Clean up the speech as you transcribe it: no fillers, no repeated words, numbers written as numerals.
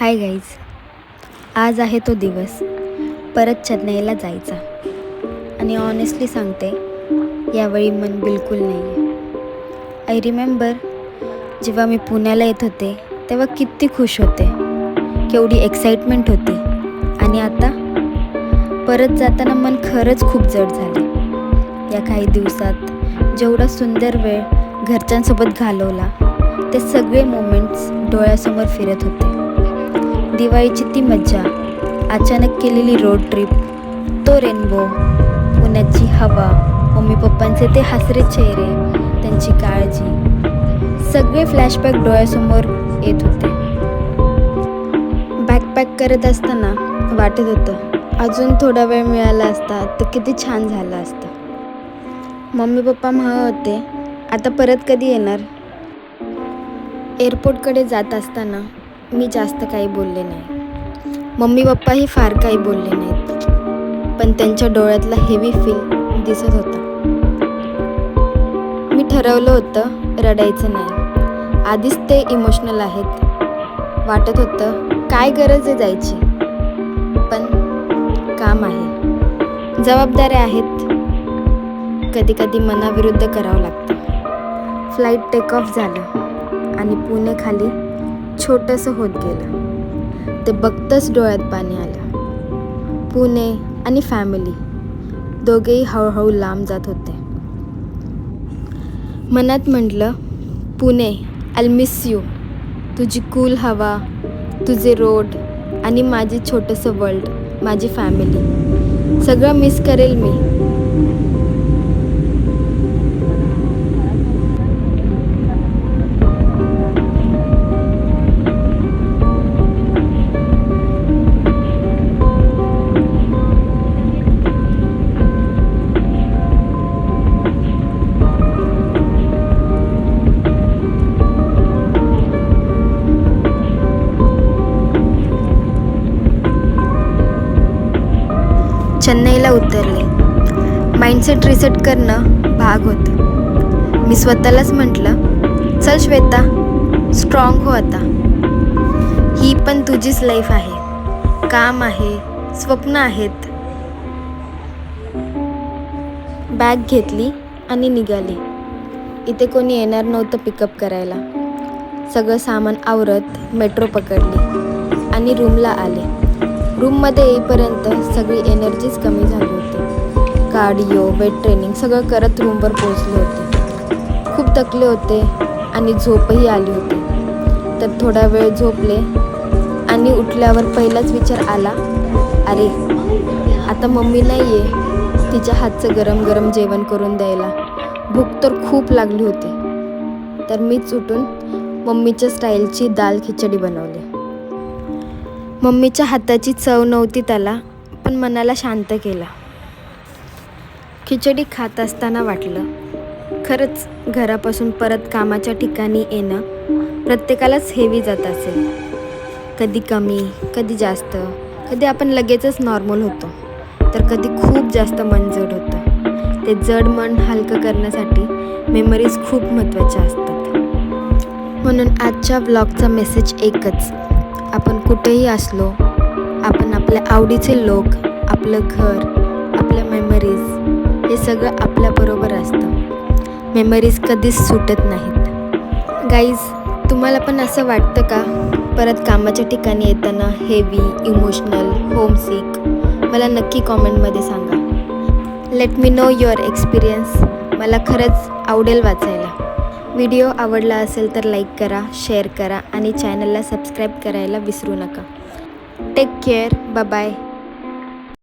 Hi guys, आज आहे तो दिवस परत चेन्नईला जायचा. आणि ऑनेस्टली सांगते, यावेळी मन बिलकुल नाही आहे. आय रिमेंबर जेव्हा मी पुण्याला येत होते तेव्हा किती खुश होते, केवढी एक्साइटमेंट होती. आणि आता परत जाताना मन खरंच खूप जड झाले. या काही दिवसात जेवढा सुंदर वेळ घरच्यांसोबत घालवला ते सगळे मोमेंट्स डोळ्यासमोर फिरत होते. दिवाळीची ती मज्जा, अचानक केलेली रोड ट्रिप, तो रेनबो, पुण्याची हवा, मम्मी पप्पांचे ते हसरे चेहरे, त्यांची काळजी, सगळे फ्लॅशबॅक डोळ्यासमोर येत होते. बॅकपॅक करत असताना वाटत होतं अजून थोडा वेळ मिळाला असता तर किती छान झालं असतं. मम्मी पप्पा म्हणत होते आता परत कधी येणार. एअरपोर्टकडे जात असताना मी जास्त काही बोलले नाही. मम्मी पप्पाही फार काही बोलले नाहीत, पण त्यांच्या डोळ्यातला हेवी फील दिसत होता. मी ठरवलं होतं रडायचं नाही. आधीच ते इमोशनल आहेत. वाटत होतं काय गरज आहे जायची, पण काम आहे, जबाबदाऱ्या आहेत, कधी कधी मनाविरुद्ध करावं लागतं. फ्लाईट टेक ऑफ झालं आणि पुणे खाली छोटंसं होत गेलं. ते बघतंच डोळ्यात पाणी आलं. पुणे आणि फॅमिली दोघेही हळूहळू लांब जात होते. मनात म्हटलं, पुणे, आय मिस यू. तुझी कूल हवा, तुझे रोड आणि माझे छोटंसं वर्ल्ड, माझी फॅमिली, सगळं मिस करेल मी. चेन्नईला उतरले. माइंडसेट रिसेट करणं भाग होतं. मी स्वतःलाच म्हटलं, चल श्वेता, स्ट्रॉंग हो आता. ही पण तुझीच लाईफ आहे, काम आहे, स्वप्न आहेत. बॅग घेतली आणि निघाली. इथे कोणी येणार नव्हतं पिकअप करायला. सगळं सामान आवरत मेट्रो पकडली आणि रूमला आले. रूममध्ये येईपर्यंत सगळी एनर्जीच कमी झाली होती. कार्डिओ, वेट ट्रेनिंग सगळं करत रूमवर पोहोचले होते. खूप थकले होते आणि झोपही आली होती. तर थोडा वेळ झोपले आणि उठल्यावर पहिलाच विचार आला, अरे आता मम्मी नाही आहे तिच्या हातचं गरम गरम जेवण करून द्यायला. भूक तर खूप लागली होती. तर मीच उठून मम्मीच्या स्टाईलची दाल खिचडी बनवली. मम्मीच्या हाताची चव नव्हती त्याला, पण मनाला शांत केला. खिचडी खात असताना वाटलं, खरंच घरापासून परत कामाच्या ठिकाणी येणं प्रत्येकालाच हेवी जात असेल. कधी कमी, कधी जास्त, कधी आपण लगेचच नॉर्मल होतो, तर कधी खूप जास्त मन जड होतं. ते जड मन हलकं करण्यासाठी मेमरीज खूप महत्त्वाच्या असतात. म्हणून आजच्या ब्लॉगचा मेसेज एकच, आपण कुठेही असलो, आपण आपल्या आवडीचे लोक, आपलं घर, आपल्या मेमरीज हे सगळं आपल्याबरोबर असतं. मेमरीज कधीच सुटत नाहीत. गाईज, तुम्हाला पण असं वाटतं का परत कामाच्या ठिकाणी येताना हेवी, इमोशनल, होमसिक? मला नक्की कॉमेंटमध्ये सांगा. Let me know your experience. मला खरंच आवडेल वाचायला. व्हिडिओ आवडला असेल तर लाईक करा, शेअर करा आणि चॅनलला सबस्क्राईब करायला विसरू नका. Take care, bye bye.